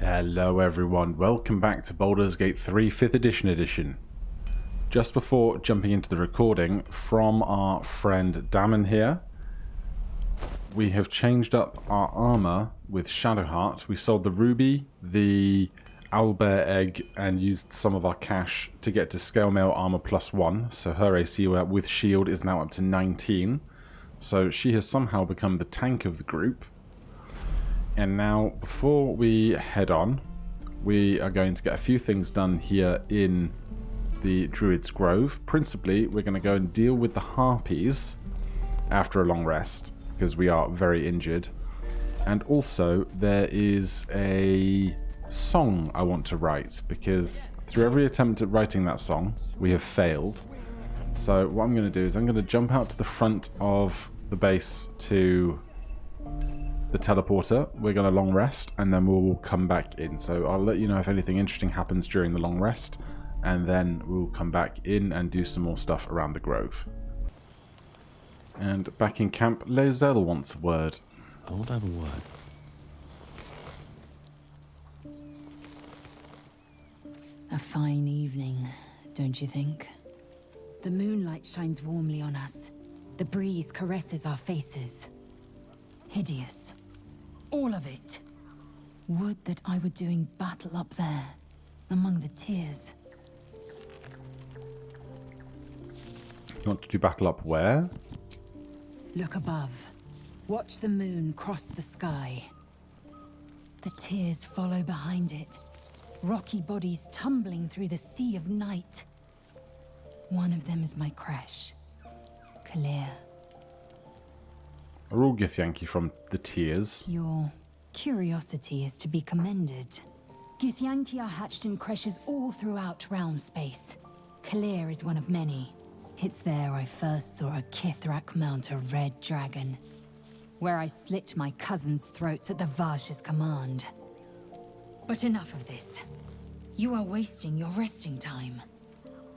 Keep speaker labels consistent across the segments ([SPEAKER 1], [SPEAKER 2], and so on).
[SPEAKER 1] Hello everyone, welcome back to Baldur's Gate 3 5th edition. Just before jumping into the recording, from our friend Damon here, we have changed up our armor with Shadowheart. We sold the ruby, the owlbear egg, and used some of our cash to get to scale mail armor +1, so her AC with shield is now up to 19. So she has somehow become the tank of the group. And now, before we head on, we are going to get a few things done here in the Druid's Grove. Principally, we're going to go and deal with the Harpies after a long rest, because we are very injured. And also, there is a song I want to write, because through every attempt at writing that song, we have failed. So what I'm going to do is I'm going to jump out to the front of the base to the teleporter. We're going to long rest and then we'll come back in. So I'll let you know if anything interesting happens during the long rest, and then we'll come back in and do some more stuff around the grove. And back in camp, Lae'zel wants a word.
[SPEAKER 2] I want to have a word.
[SPEAKER 3] A fine evening, don't you think? The moonlight shines warmly on us. The breeze caresses our faces. Hideous. All of it. Would that I were doing battle up there, among the tears.
[SPEAKER 1] You want to do battle up where?
[SPEAKER 3] Look above. Watch the moon cross the sky. The tears follow behind it. Rocky bodies tumbling through the sea of night. One of them is my crash. Clear.
[SPEAKER 1] Are all Githyanki from the Tears?
[SPEAKER 3] Your curiosity is to be commended. Githyanki are hatched in creches all throughout realm space. Clear is one of many. It's there I first saw a Kithrak mount a red dragon, where I slit my cousins' throats at the Vash's command. But enough of this. You are wasting your resting time.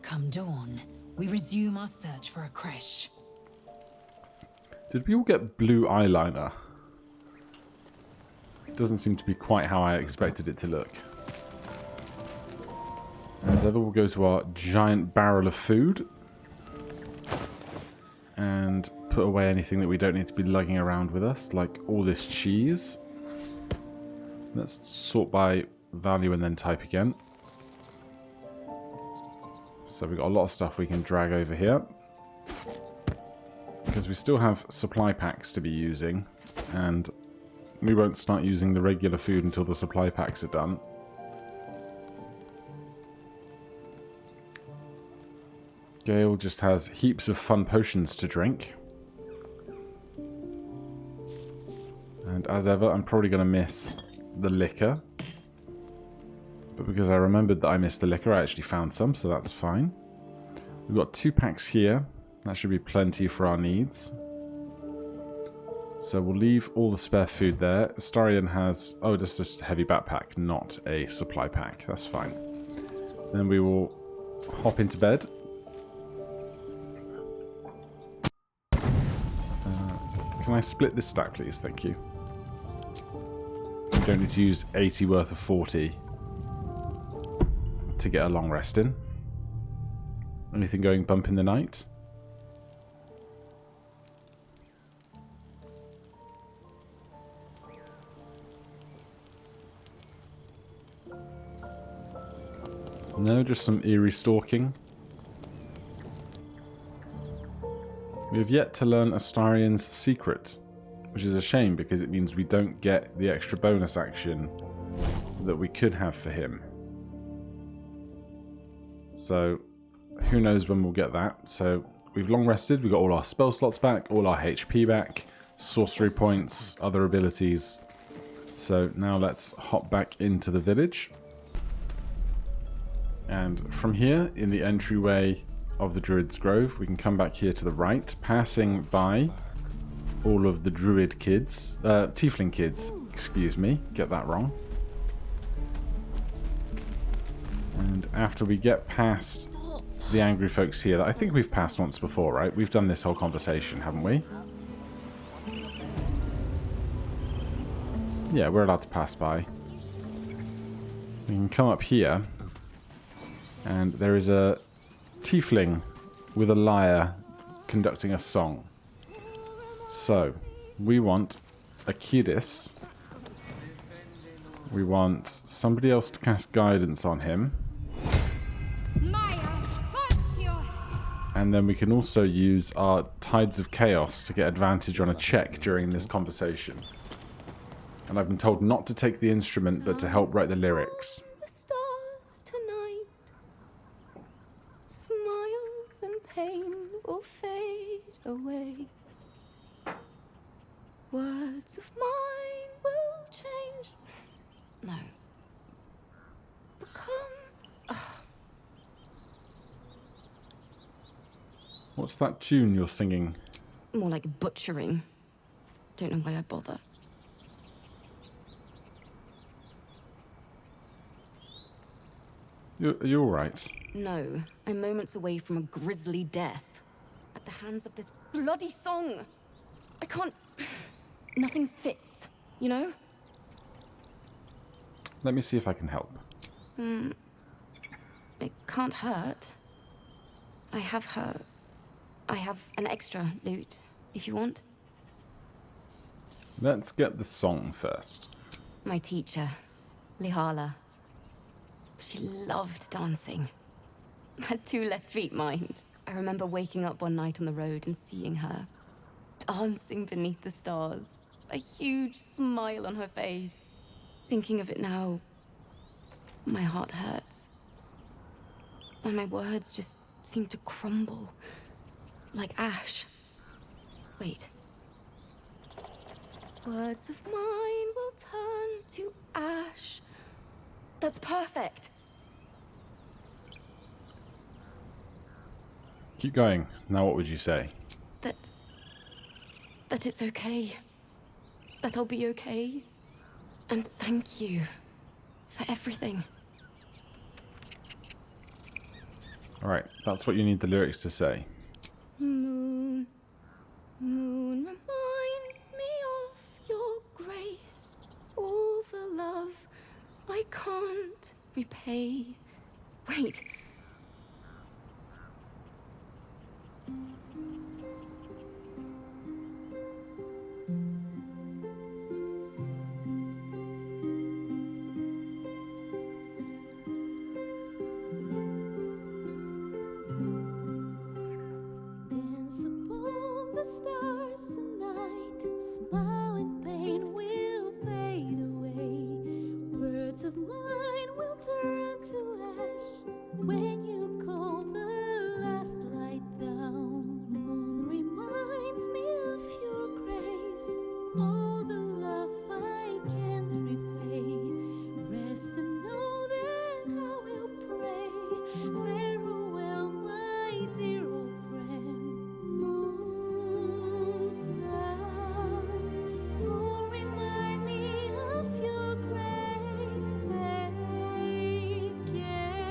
[SPEAKER 3] Come dawn, we resume our search for a creche.
[SPEAKER 1] Did we all get blue eyeliner? It doesn't seem to be quite how I expected it to look. As ever, we'll go to our giant barrel of food and put away anything that we don't need to be lugging around with us, like all this cheese. Let's sort by value and then type again. So we've got a lot of stuff we can drag over here, because we still have supply packs to be using, and we won't start using the regular food until the supply packs are done. Gale just has heaps of fun potions to drink. And as ever, I'm probably going to miss the liquor. But because I remembered that I missed the liquor, I actually found some, so that's fine. We've got 2 packs here. That should be plenty for our needs. So we'll leave all the spare food there. Astarian has... oh, just a heavy backpack, not a supply pack. That's fine. Then we will hop into bed. Can I split this stack, please? Thank you. You don't need to use 80 worth of 40 to get a long rest in. Anything going bump in the night? No, just some eerie stalking. We have yet to learn Astarian's secret, which is a shame because it means we don't get the extra bonus action that we could have for him. So, who knows when we'll get that. So, we've long rested, we've got all our spell slots back, all our HP back, sorcery points, other abilities. So, now let's hop back into the village. And from here, in the entryway of the Druid's Grove, we can come back here to the right, passing by all of the Druid kids, Tiefling kids, excuse me, get that wrong. And after we get past the angry folks here, that I think we've passed once before, right? We've done this whole conversation, haven't we? Yeah, we're allowed to pass by. We can come up here, and there is a Tiefling with a lyre conducting a song. So, we want a Kidis. We want somebody else to cast guidance on him. And then we can also use our Tides of Chaos to get advantage on a check during this conversation. And I've been told not to take the instrument, but to help write the lyrics.
[SPEAKER 2] The stars tonight. Smile and pain will fade away. Words of mine will change. No. Become...
[SPEAKER 1] What's that tune you're singing?
[SPEAKER 2] More like butchering. Don't know why I bother.
[SPEAKER 1] Are you alright?
[SPEAKER 2] No, I'm moments away from a grisly death. At the hands of this bloody song. I can't... Nothing fits, you know?
[SPEAKER 1] Let me see if I can help.
[SPEAKER 2] It can't hurt. I have an extra loot, if you want.
[SPEAKER 1] Let's get the song first.
[SPEAKER 2] My teacher, Lihala. She loved dancing. Had 2 left feet, mind. I remember waking up one night on the road and seeing her dancing beneath the stars. A huge smile on her face. Thinking of it now, my heart hurts. And my words just seem to crumble. Like ash. Wait. Words of mine will turn to ash. That's perfect.
[SPEAKER 1] Keep going. Now what would you say?
[SPEAKER 2] That it's okay. That I'll be okay. And thank you for everything.
[SPEAKER 1] Alright, that's what you need the lyrics to say.
[SPEAKER 2] Moon, moon reminds me of your grace. All the love I can't repay. Wait. Dance upon the stars tonight. Smile and pain will fade away. Words of mine will turn to ash when you call the last light down. Moon reminds me of your grace. All the love I can't repay. Rest and know that I will pray. Farewell, my dear old friend. Moon, sun, oh, remind me of your grace. Faith, care,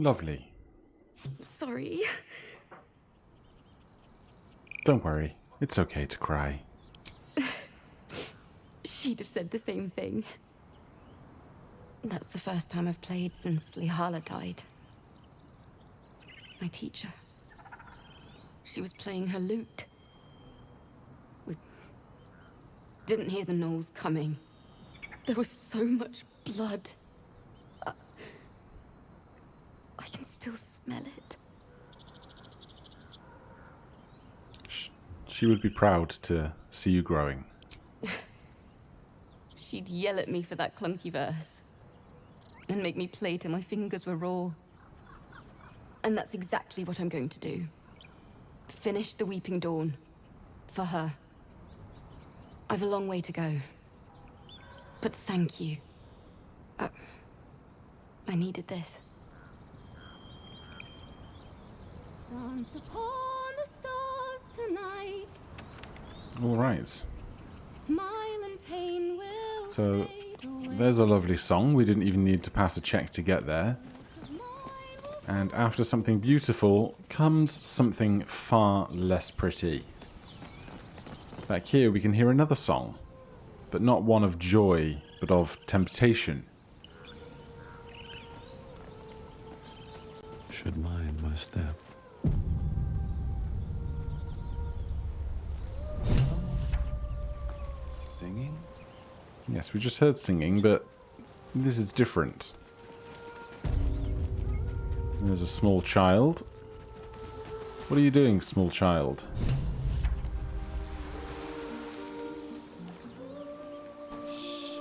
[SPEAKER 1] Lovely.
[SPEAKER 2] Sorry.
[SPEAKER 1] Don't worry. It's okay to cry.
[SPEAKER 2] She'd have said the same thing. That's the first time I've played since Lihala died. My teacher. She was playing her lute. We didn't hear the gnolls coming. There was so much blood. I can still smell it.
[SPEAKER 1] She would be proud to see you growing.
[SPEAKER 2] She'd yell at me for that clunky verse. And make me play till my fingers were raw. And that's exactly what I'm going to do. Finish the Weeping Dawn. For her. I've a long way to go. But thank you. I needed this. Dance upon the stars tonight.
[SPEAKER 1] All right.
[SPEAKER 2] Smile and pain will
[SPEAKER 1] So
[SPEAKER 2] fade away.
[SPEAKER 1] there's a lovely song. We didn't even need to pass a check to get there. And after something beautiful comes something far less pretty. Back here we can hear another song, but not one of joy, but of temptation.
[SPEAKER 4] Should mind my step. Singing?
[SPEAKER 1] Yes, we just heard singing, but this is different. There's a small child. What are you doing, small child?
[SPEAKER 3] Shh.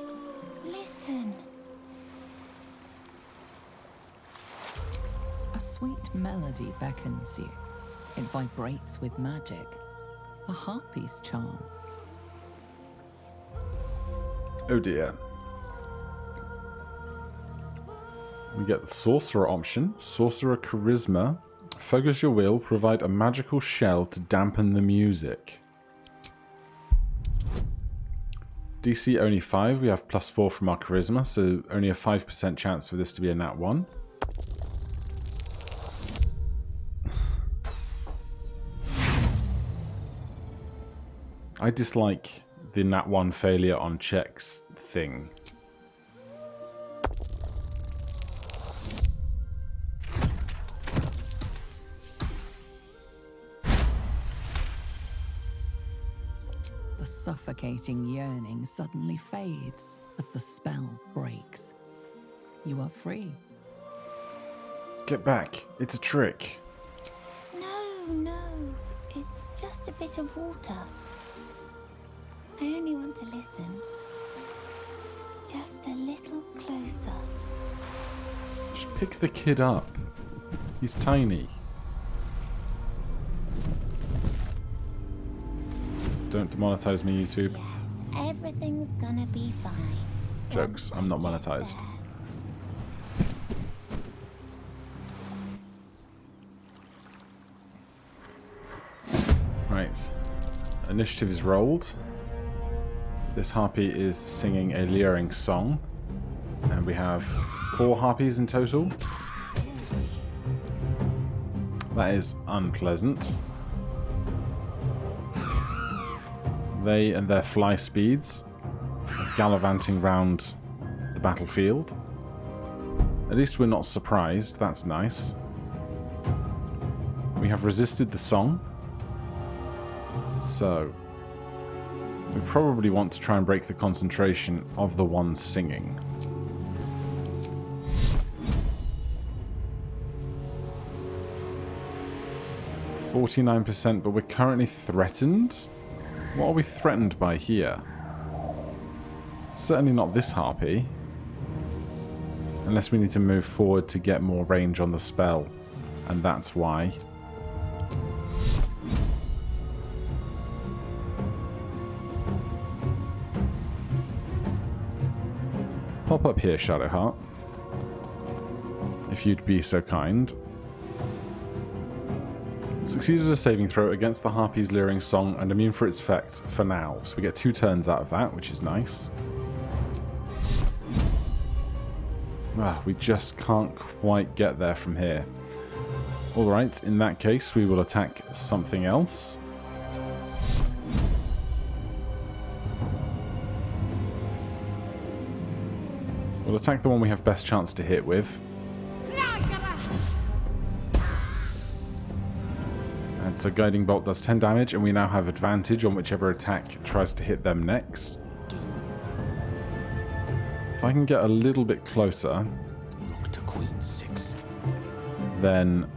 [SPEAKER 3] Listen.
[SPEAKER 5] A sweet melody beckons you. It vibrates with magic. A harpy's charm.
[SPEAKER 1] Oh dear. We get the Sorcerer option. Sorcerer Charisma. Focus your will. Provide a magical shell to dampen the music. DC only 5. We have +4 from our Charisma, so only a 5% chance for this to be a nat 1. I dislike the nat 1 failure on checks thing.
[SPEAKER 5] The suffocating yearning suddenly fades as the spell breaks. You are free.
[SPEAKER 1] Get back. It's a trick.
[SPEAKER 6] No, it's just a bit of water. I only want to listen. Just a little closer.
[SPEAKER 1] Just pick the kid up. He's tiny. Don't demonetize me, YouTube.
[SPEAKER 6] Yes, everything's gonna be fine.
[SPEAKER 1] Jokes, I'm not monetized. Right. Initiative is rolled. This harpy is singing a leering song. And we have 4 harpies in total. That is unpleasant. They and their fly speeds are gallivanting round the battlefield. At least we're not surprised, that's nice. We have resisted the song. So, we probably want to try and break the concentration of the ones singing. %, but we're currently threatened? What are we threatened by here? Certainly not this harpy. Unless we need to move forward to get more range on the spell. And that's why. Pop up here, Shadowheart. If you'd be so kind. Succeeded a saving throw against the Harpy's leering song and immune for its effects for now. So we get 2 turns out of that, which is nice. We just can't quite get there from here. Alright, in that case, we will attack something else. We'll attack the one we have best chance to hit with. And so Guiding Bolt does 10 damage, and we now have advantage on whichever attack tries to hit them next. If I can get a little bit closer,
[SPEAKER 4] Look to Queen 6.
[SPEAKER 1] then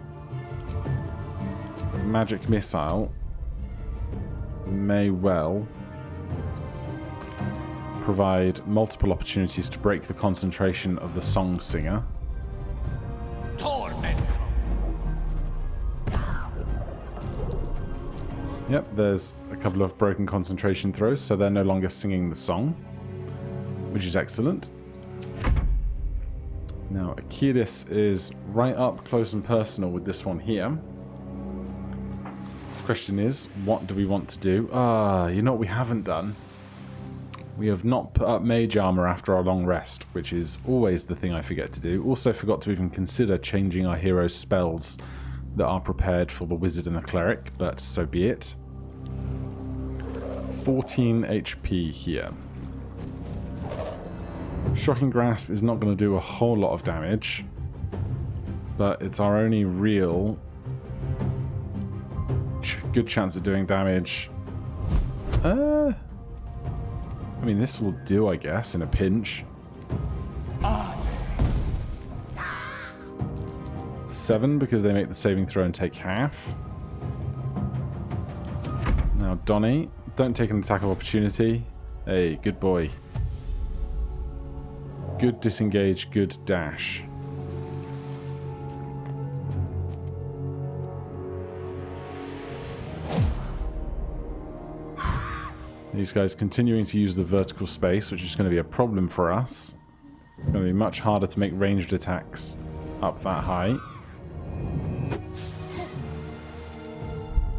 [SPEAKER 1] Magic Missile may well provide multiple opportunities to break the concentration of the song singer.
[SPEAKER 4] Tormentor.
[SPEAKER 1] Yep, there's a couple of broken concentration throws, so they're no longer singing the song, which is excellent. Now, Achilles is right up close and personal with this one here. Question is, what do we want to do? You know what we haven't done? We have not put up mage armor after our long rest, which is always the thing I forget to do. Also forgot to even consider changing our hero's spells that are prepared for the wizard and the cleric, but so be it. 14 HP here. Shocking Grasp is not going to do a whole lot of damage, but it's our only real good chance at doing damage. I mean, this will do, I guess, in a pinch. 7, because they make the saving throw and take half. Now, Donnie, don't take an attack of opportunity. Hey, good boy. Good disengage, good dash. These guys continuing to use the vertical space, which is going to be a problem for us. It's going to be much harder to make ranged attacks up that high.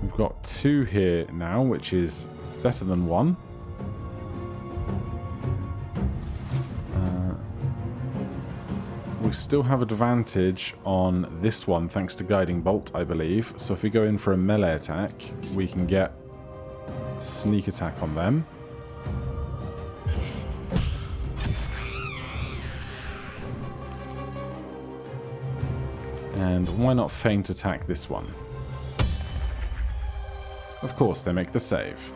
[SPEAKER 1] We've got 2 here now, which is better than 1. We still have advantage on this one, thanks to Guiding Bolt, I believe. So if we go in for a melee attack, we can get sneak attack on them. And why not feint attack this one? Of course, they make the save.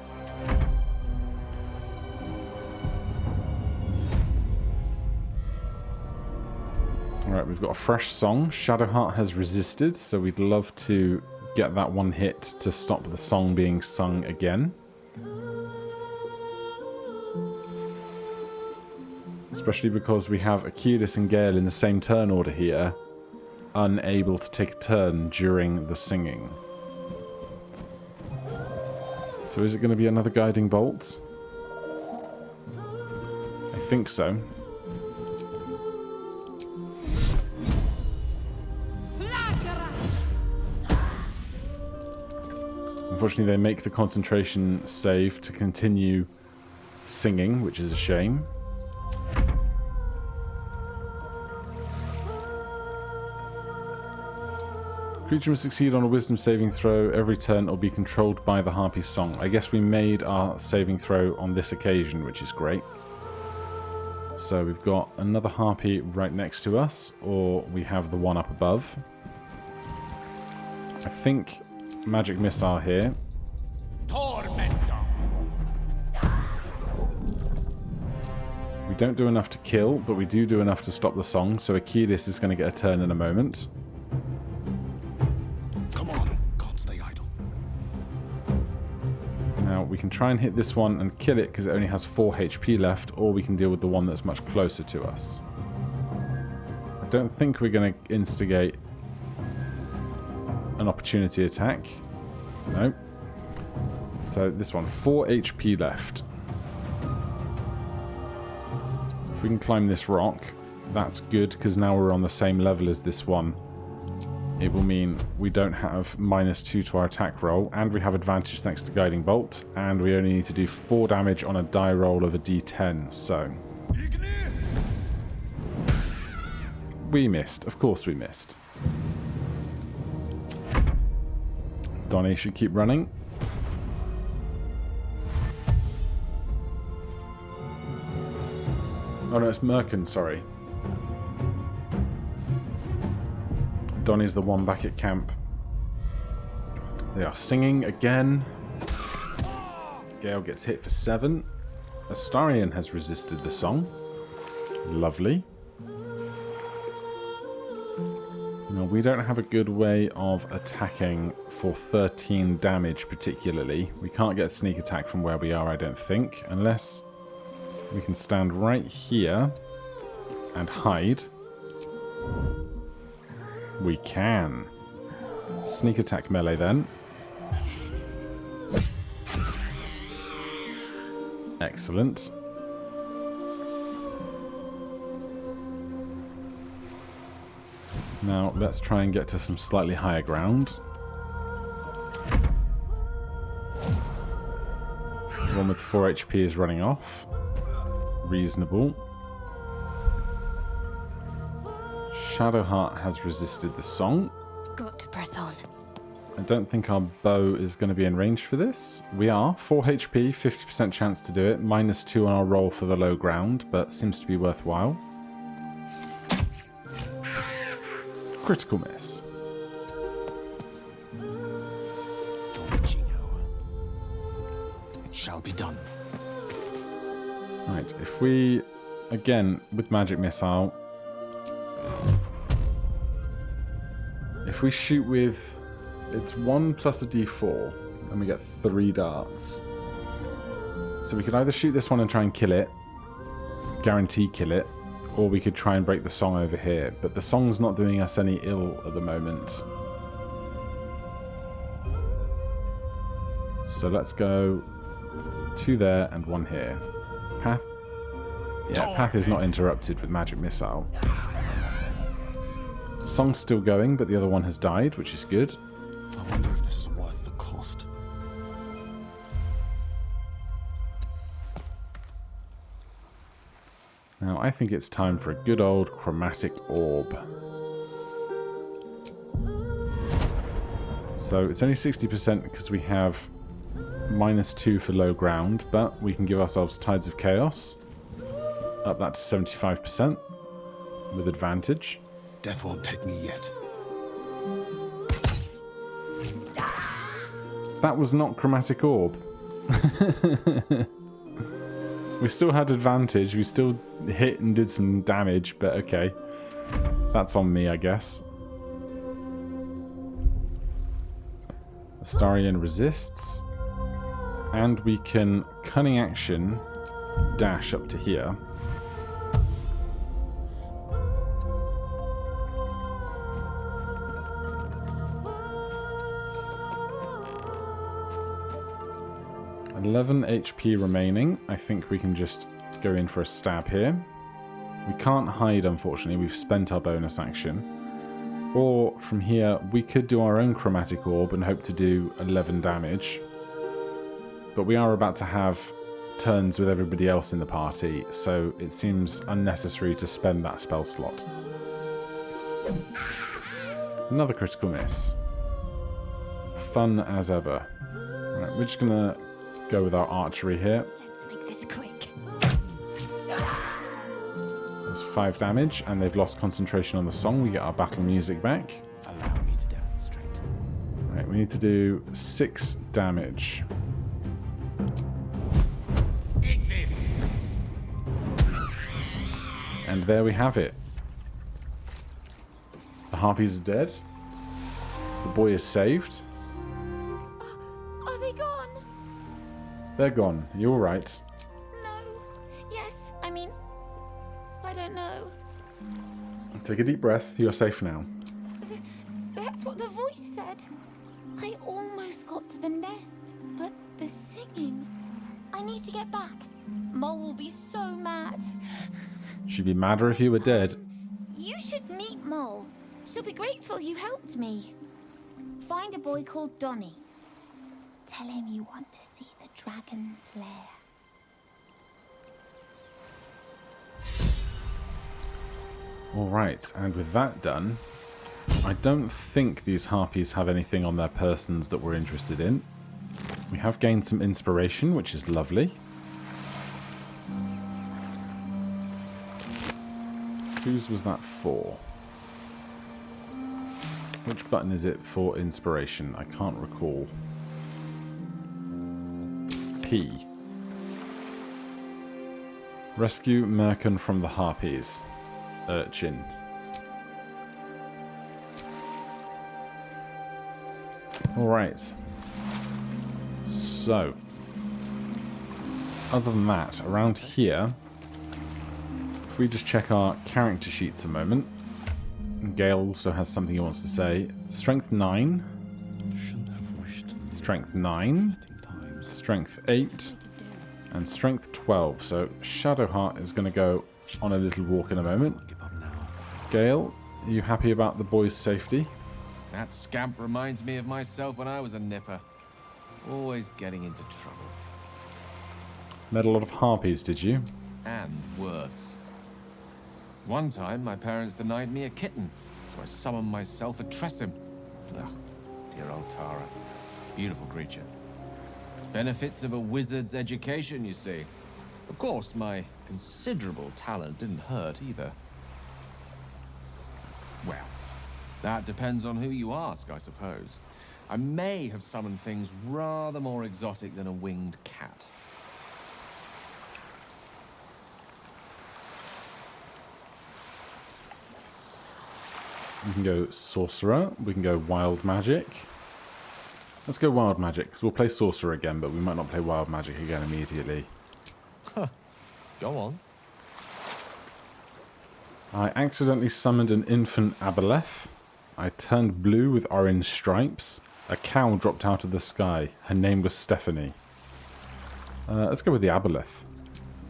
[SPEAKER 1] Alright, we've got a fresh song. Shadowheart has resisted, so we'd love to get that one hit to stop the song being sung again. Especially because we have Achilles and Gale in the same turn order here, unable to take a turn during the singing. So is it going to be another Guiding Bolt? I think so. Unfortunately, they make the concentration save to continue singing, which is a shame. Creature must succeed on a wisdom saving throw every turn or be controlled by the Harpy song. I guess we made our saving throw on this occasion, which is great. So we've got another Harpy right next to us, or we have the one up above. I think Magic Missile here.
[SPEAKER 4] Tormentor.
[SPEAKER 1] We don't do enough to kill, but we do enough to stop the song, so Achilles is going to get a turn in a moment.
[SPEAKER 4] Come on, can't stay idle.
[SPEAKER 1] Now, we can try and hit this one and kill it because it only has 4 HP left, or we can deal with the one that's much closer to us. I don't think we're going to instigate an opportunity attack. No. So this one, 4 HP left. If we can climb this rock, that's good, because now we're on the same level as this one. It will mean we don't have -2 to our attack roll, and we have advantage thanks to Guiding Bolt, and we only need to do 4 damage on a die roll of a D10, so... We missed. Of course we missed. Donnie should keep running. Oh no, it's Merkin, sorry. Donnie's the one back at camp. They are singing again. Gale gets hit for 7. Astarian has resisted the song. Lovely. Now, we don't have a good way of attacking for 13 damage particularly. We can't get a sneak attack from where we are, I don't think, unless we can stand right here and hide. We can. Sneak attack melee then. Excellent. Now, let's try and get to some slightly higher ground. One with 4 HP is running off. Reasonable. Shadowheart has resisted the song.
[SPEAKER 6] Got to press on.
[SPEAKER 1] I don't think our bow is going to be in range for this. We are. 4 HP, 50% chance to do it. -2 on our roll for the low ground, but seems to be worthwhile. Critical miss.
[SPEAKER 4] It shall be done.
[SPEAKER 1] Right, if we, again, with magic missile, if we shoot with, it's 1 plus a d4, and we get 3 darts. So we could either shoot this one and try and kill it, guarantee kill it, or we could try and break the song over here. But the song's not doing us any ill at the moment. So let's go 2 there and 1 here. Path? Yeah, path is not interrupted with magic missile. Song's still going, but the other one has died, which is good.
[SPEAKER 4] I wonder if this is worth the cost.
[SPEAKER 1] Now, I think it's time for a good old chromatic orb. So it's only 60% because we have -2 for low ground, but we can give ourselves Tides of Chaos. Up that to 75% with advantage.
[SPEAKER 4] Death won't take me yet.
[SPEAKER 1] That was not chromatic orb. We still had advantage. We still hit and did some damage, but okay. That's on me, I guess. Astarian resists. And we can cunning action dash up to here. $11 HP remaining. I think we can just go in for a stab here. We can't hide, unfortunately. We've spent our bonus action. Or from here, we could do our own chromatic orb and hope to do 11 damage. But we are about to have turns with everybody else in the party, so it seems unnecessary to spend that spell slot. Another critical miss. Fun as ever. Right, we're just gonna go with our archery here.
[SPEAKER 6] Let's make this quick.
[SPEAKER 1] There's 5 damage, and they've lost concentration on the song. We get our battle music back.
[SPEAKER 4] Allow me to demonstrate.
[SPEAKER 1] Right, we need to do 6 damage.
[SPEAKER 4] Eat this!
[SPEAKER 1] And there we have it. The Harpies are dead. The boy is saved.
[SPEAKER 6] Are they gone?
[SPEAKER 1] They're gone. You're right.
[SPEAKER 6] No. Yes. I mean, I don't know.
[SPEAKER 1] Take a deep breath. You're safe now.
[SPEAKER 6] That's what the voice said. I almost got to the nest, but the singing. I need to get back. Mole will be so mad.
[SPEAKER 1] She'd be madder if you were dead.
[SPEAKER 6] You should meet Mole. She'll be grateful you helped me. Find a boy called Donnie. Tell him you want to see the dragon's lair.
[SPEAKER 1] Alright, and with that done, I don't think these harpies have anything on their persons that we're interested in. We have gained some inspiration, which is lovely. Whose was that for? Which button is it for inspiration? I can't recall. P. Rescue Merkin from the Harpies. Urchin. Alright. So. Other than that, around here, if we just check our character sheets a moment. Gale also has something he wants to say. Strength 9. Strength 9. Strength 8. And Strength 12. So Shadowheart is going to go on a little walk in a moment. Gale, are you happy about the boy's safety?
[SPEAKER 7] That scamp reminds me of myself when I was a nipper. Always getting into trouble.
[SPEAKER 1] Met a lot of harpies, did you?
[SPEAKER 7] And worse. One time, my parents denied me a kitten, so I summoned myself a Tressym. Ugh, dear old Tara. Beautiful creature. Benefits of a wizard's education, you see. Of course, my considerable talent didn't hurt either. Well, that depends on who you ask, I suppose. I may have summoned things rather more exotic than a winged cat.
[SPEAKER 1] We can go Sorcerer. We can go Wild Magic. Let's go Wild Magic, because we'll play Sorcerer again, but we might not play Wild Magic again immediately.
[SPEAKER 7] Go on.
[SPEAKER 1] I accidentally summoned an infant aboleth. I turned blue with orange stripes. A cow dropped out of the sky. Her name was Stephanie. Let's go with the aboleth.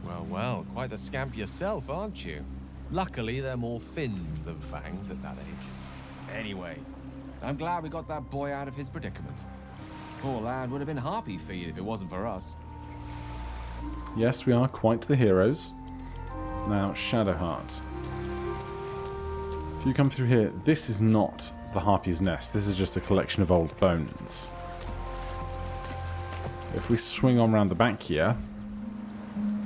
[SPEAKER 7] Well, well, quite the scamp yourself, aren't you? Luckily, they're more fins than fangs at that age. Anyway, I'm glad we got that boy out of his predicament. Poor lad would have been harpy feed if it wasn't for us.
[SPEAKER 1] Yes, we are quite the heroes. Now, Shadowheart. If you come through here, this is not the Harpy's nest. This is just a collection of old bones. If we swing on round the back here,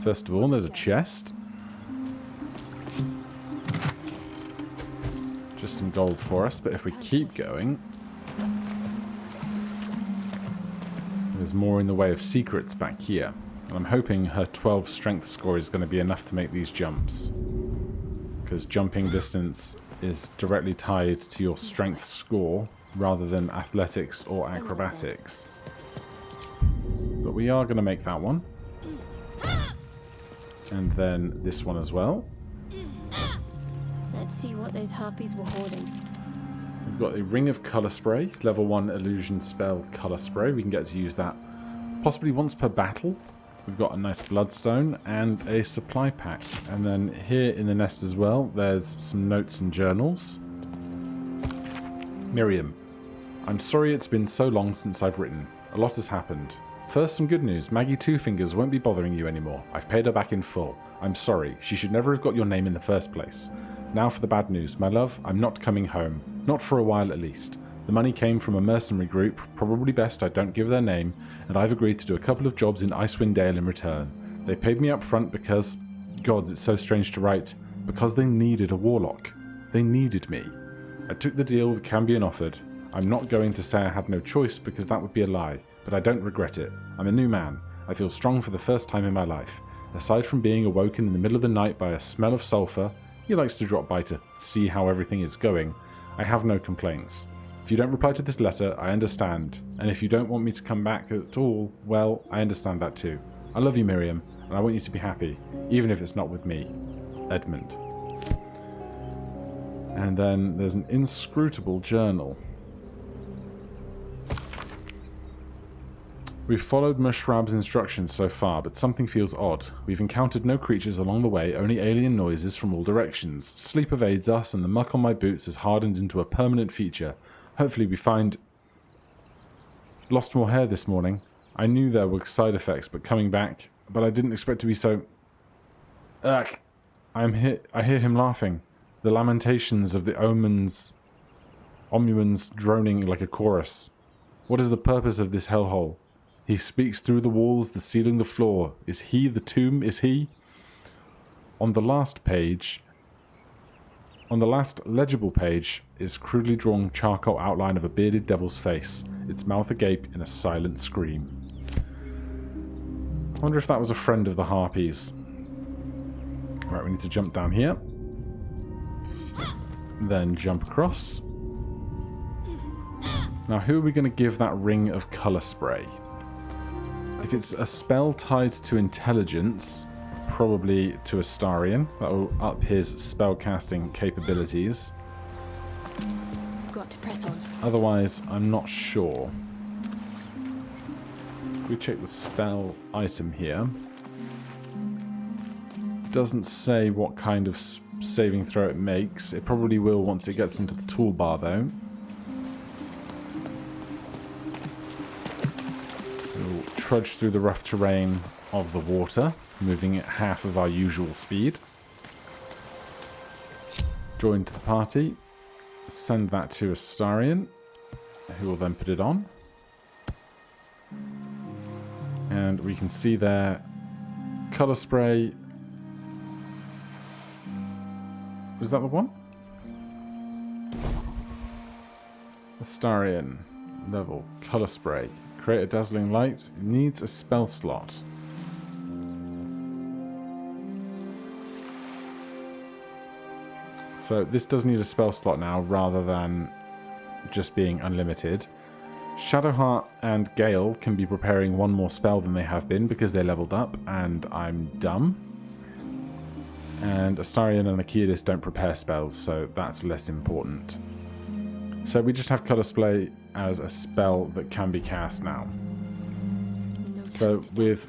[SPEAKER 1] first of all, there's a chest. Just some gold for us, but if we keep going, there's more in the way of secrets back here. And I'm hoping her 12 strength score is going to be enough to make these jumps. Because jumping distance is directly tied to your strength score rather than athletics or acrobatics. But we are going to make that one. And then this one as well.
[SPEAKER 2] Let's see what those harpies were hoarding.
[SPEAKER 1] We've got a Ring of Colour Spray, level 1 illusion spell Colour Spray. We can get to use that possibly once per battle. We've got a nice bloodstone and a supply pack. And then here in the nest as well, there's some notes and journals. Miriam, I'm sorry it's been so long since I've written. A lot has happened. First, some good news. Maggie Two Fingers won't be bothering you anymore. I've paid her back in full. I'm sorry. She should never have got your name in the first place. Now for the bad news. My love, I'm not coming home. Not for a while at least. The money came from a mercenary group, probably best I don't give their name, and I've agreed to do a couple of jobs in Icewind Dale in return. They paid me up front because, gods, it's so strange to write, because they needed a warlock. They needed me. I took the deal the Cambion offered. I'm not going to say I had no choice because that would be a lie, but I don't regret it. I'm a new man. I feel strong for the first time in my life. Aside from being awoken in the middle of the night by a smell of sulphur, he likes to drop by to see how everything is going, I have no complaints. If you don't reply to this letter, I understand. And if you don't want me to come back at all, well, I understand that too. I love you, Miriam, and I want you to be happy, even if it's not with me. Edmund. And then there's an inscrutable journal. We've followed Mushrab's instructions so far, but something feels odd. We've encountered no creatures along the way, only alien noises from all directions. Sleep evades us, and the muck on my boots has hardened into a permanent feature. Hopefully we find... Lost more hair this morning. I knew there were side effects, but coming back... But I didn't expect to be so... Ugh. I hear him laughing. The lamentations of the omens droning like a chorus. What is the purpose of this hellhole? He speaks through the walls, the ceiling, the floor. Is he the tomb? Is he? On the last legible page, is crudely drawn charcoal outline of a bearded devil's face, its mouth agape in a silent scream. I wonder if that was a friend of the Harpies. Right, we need to jump down here. Then jump across. Now, who are we going to give that ring of colour spray? If it's a spell tied to intelligence, probably to Astarian. That will up his spellcasting capabilities.
[SPEAKER 2] Got to press on.
[SPEAKER 1] Otherwise, I'm not sure. If we check the spell item here, doesn't say what kind of saving throw it makes. It probably will once it gets into the toolbar, though. We'll trudge through the rough terrain of the water, moving at half of our usual speed. Join to the party. Send that to Astarian, who will then put it on. And we can see there, colour spray. Was that the one? Astarian, level, colour spray. Create a dazzling light. It needs a spell slot. So this does need a spell slot now, rather than just being unlimited. Shadowheart and Gale can be preparing one more spell than they have been because they leveled up, and I'm dumb. And Astarian and Achaeus don't prepare spells, so that's less important. So we just have Colour Spray as a spell that can be cast now. So with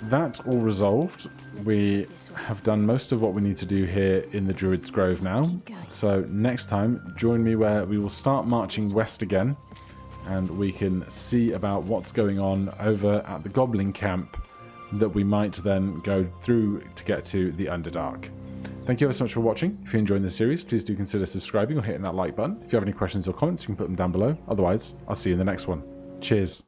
[SPEAKER 1] that all resolved, we have done most of what we need to do here in the Druid's Grove now. So next time, join me where we will start marching west again, and we can see about what's going on over at the Goblin camp that we might then go through to get to the Underdark. Thank you ever so much for watching. If you're enjoying this series, please do consider subscribing or hitting that like button. If you have any questions or comments, you can put them down below. Otherwise, I'll see you in the next one. Cheers.